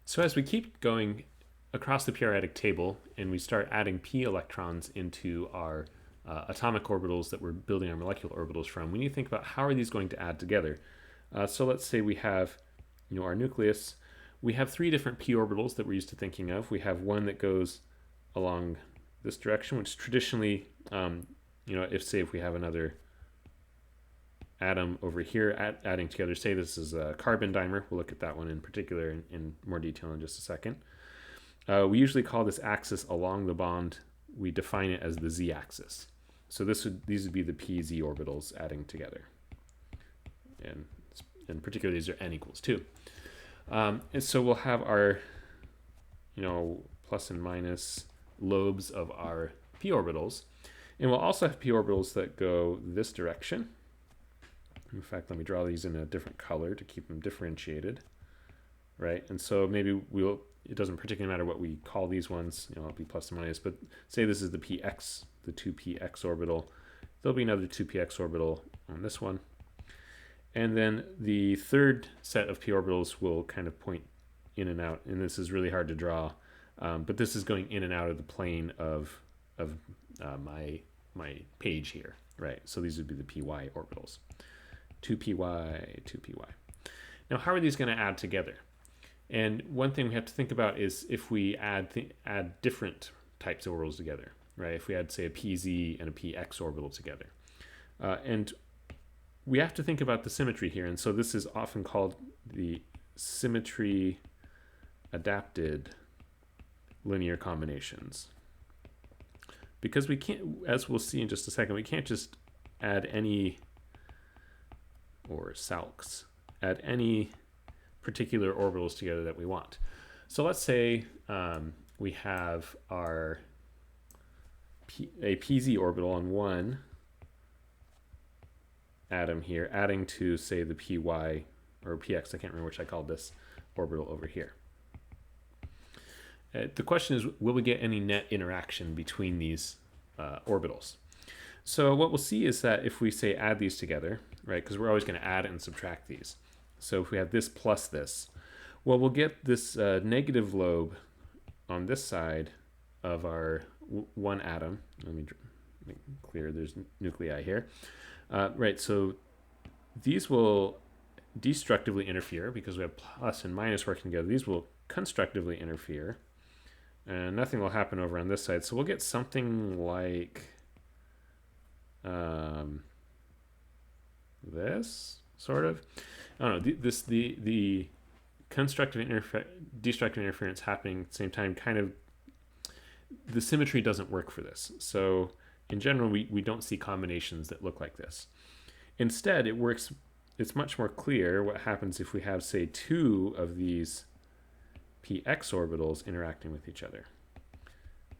So as we keep going across the periodic table and we start adding p electrons into our atomic orbitals that we're building our molecular orbitals from, we need to think about how are these going to add together. So let's say we have our nucleus. We have three different p orbitals that we're used to thinking of. We have one that goes along this direction, which traditionally, if we have another atom over here adding together, say this is a carbon dimer, we'll look at that one in particular in more detail in just a second. We usually call this axis along the bond, we define it as the z-axis. So these would be the pz orbitals adding together. And in particular, these are n equals 2. And so we'll have our plus and minus lobes of our p orbitals. And we'll also have p orbitals that go this direction. In fact, let me draw these in a different color to keep them differentiated, right? And so maybe it doesn't particularly matter what we call these ones, it'll be plus and minus, but say this is the px, the 2px orbital. There'll be another 2px orbital on this one. And then the third set of p orbitals will kind of point in and out, and this is really hard to draw, but this is going in and out of the plane of my page here, right? So these would be the py orbitals. 2py, 2py. Now, how are these going to add together? And one thing we have to think about is if we add different types of orbitals together, right? If we add, say, a pz and a px orbital together. And we have to think about the symmetry here. And so this is often called the symmetry adapted linear combinations. Because we can't, as we'll see in just a second, we can't just add any, or salx, add any particular orbitals together that we want. So let's say we have a pz orbital on one atom here, adding to, say, the py or px, I can't remember which I called this orbital over here. The question is, will we get any net interaction between these orbitals? So what we'll see is that if we say add these together, right, because we're always going to add and subtract these. So if we have this plus this, well, we'll get this negative lobe on this side of our one atom. Let me make clear there's nuclei here. Right, so these will destructively interfere because we have plus and minus working together. These will constructively interfere, and nothing will happen over on this side. So we'll get something like this, sort of. I don't know, the constructive and destructive interference happening at the same time, kind of, the symmetry doesn't work for this. So in general, we don't see combinations that look like this. Instead, it's much more clear what happens if we have, say, two of these px orbitals interacting with each other,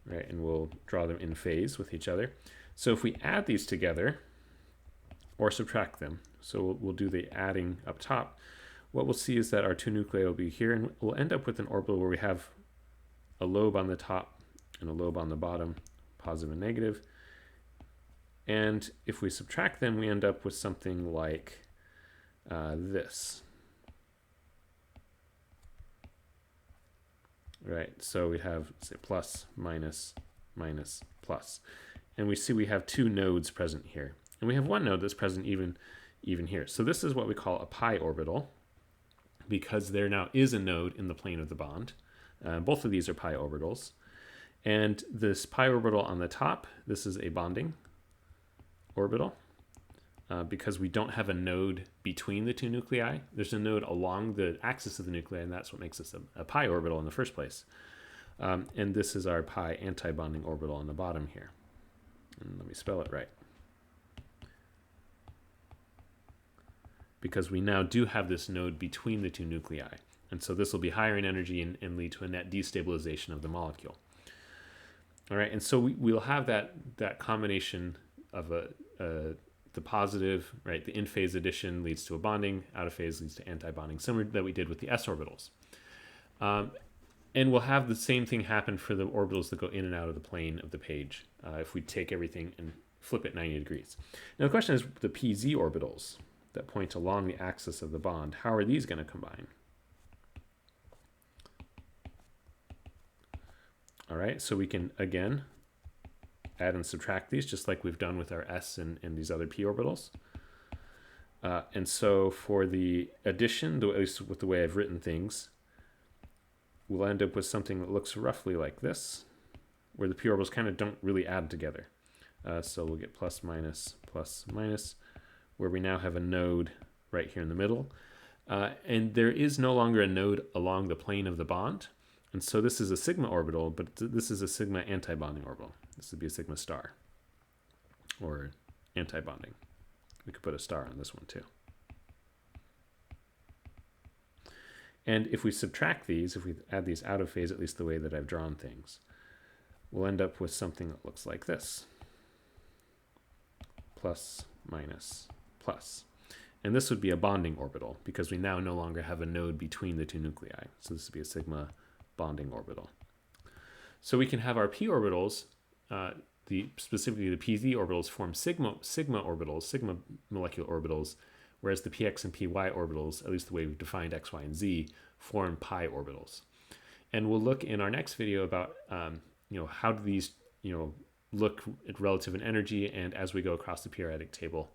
right? And we'll draw them in phase with each other. So if we add these together or subtract them, so we'll do the adding up top, what we'll see is that our two nuclei will be here, and we'll end up with an orbital where we have a lobe on the top and a lobe on the bottom, positive and negative. And if we subtract them, we end up with something like this. Right, so we have, say, plus, minus, minus, plus. And we see we have two nodes present here. And we have one node that's present even here. So this is what we call a pi orbital, because there now is a node in the plane of the bond. Both of these are pi orbitals. And this pi orbital on the top, this is a bonding orbital, because we don't have a node between the two nuclei. There's a node along the axis of the nuclei, and that's what makes this a pi orbital in the first place. And this is our pi anti-bonding orbital on the bottom here. And let me spell it right. Because we now do have this node between the two nuclei. And so this will be higher in energy and lead to a net destabilization of the molecule. All right, and so we'll have that combination of the positive, right? The in-phase addition leads to a bonding, out of phase leads to anti-bonding, similar that we did with the s orbitals. And we'll have the same thing happen for the orbitals that go in and out of the plane of the page if we take everything and flip it 90 degrees. Now the question is the pz orbitals that point along the axis of the bond, how are these going to combine? All right, so we can, again, add and subtract these just like we've done with our s and these other p orbitals. And so for the addition, at least with the way I've written things, we'll end up with something that looks roughly like this, where the p orbitals kind of don't really add together. So we'll get plus, minus, where we now have a node right here in the middle. And there is no longer a node along the plane of the bond. And so this is a sigma orbital, but this is a sigma anti-bonding orbital. This would be a sigma star, or anti-bonding. We could put a star on this one too. And if we subtract these, if we add these out of phase, at least the way that I've drawn things, we'll end up with something that looks like this. Plus, minus, plus. And this would be a bonding orbital because we now no longer have a node between the two nuclei. So this would be a sigma bonding orbital. So we can have our p orbitals, specifically the pz orbitals, form sigma orbitals, sigma molecular orbitals, whereas the px and py orbitals, at least the way we've defined x, y, and z, form pi orbitals. And we'll look in our next video about how do these look at relative in energy, and as we go across the periodic table,